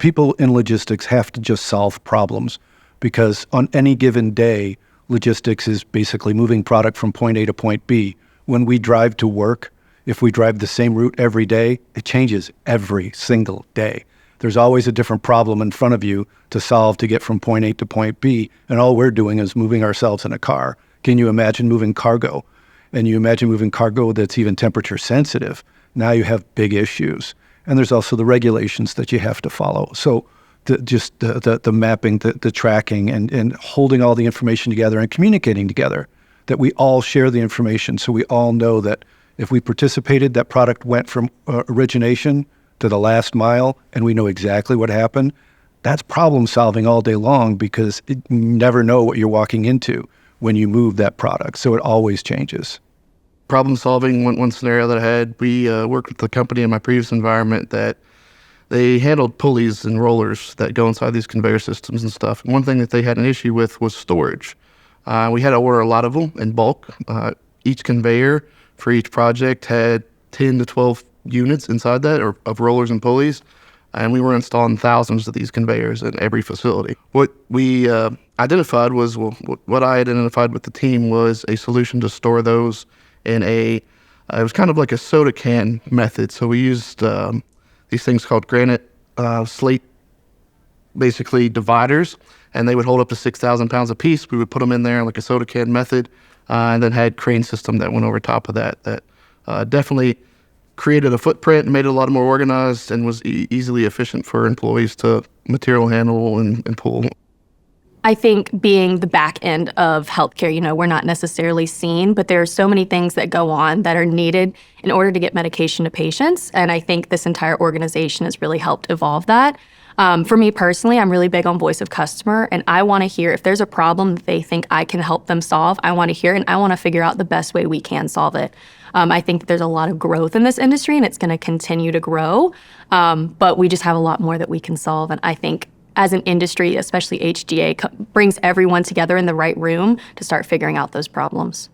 people in logistics have to just solve problems, because on any given day, logistics is basically moving product from point A to point B. When we drive to work, if we drive the same route every day, it changes every single day. There's always a different problem in front of you to solve to get from point A to point B, and all we're doing is moving ourselves in a car. Can you imagine moving cargo? And you imagine moving cargo that's even temperature sensitive. Now you have big issues. And there's also the regulations that you have to follow. So the mapping, the tracking, and holding all the information together and communicating together, that we all share the information so we all know that if we participated, that product went from origination to the last mile, and we know exactly what happened. That's problem solving all day long, because you never know what you're walking into when you move that product. So it always changes. Problem solving, one scenario that I had, we worked with the company in my previous environment that they handled pulleys and rollers that go inside these conveyor systems and stuff. And one thing that they had an issue with was storage. We had to order a lot of them in bulk. Each conveyor for each project had 10 to 12 units inside that, or of rollers and pulleys. And we were installing thousands of these conveyors in every facility. What we identified was, what I identified with the team was a solution to store those in it was kind of like a soda can method. So we used these things called granite slate, basically dividers, and they would hold up to 6,000 pounds a piece. We would put them in there like a soda can method, and then had crane system that went over top of that. That definitely created a footprint and made it a lot more organized, and was easily efficient for employees to material handle and pull. I think being the back end of healthcare, we're not necessarily seen, but there are so many things that go on that are needed in order to get medication to patients. And I think this entire organization has really helped evolve that. For me personally, I'm really big on voice of customer, and I want to hear if there's a problem that they think I can help them solve. I want to hear it, and I want to figure out the best way we can solve it. I think that there's a lot of growth in this industry, and it's going to continue to grow, but we just have a lot more that we can solve. And I think as an industry, especially HGA, brings everyone together in the right room to start figuring out those problems.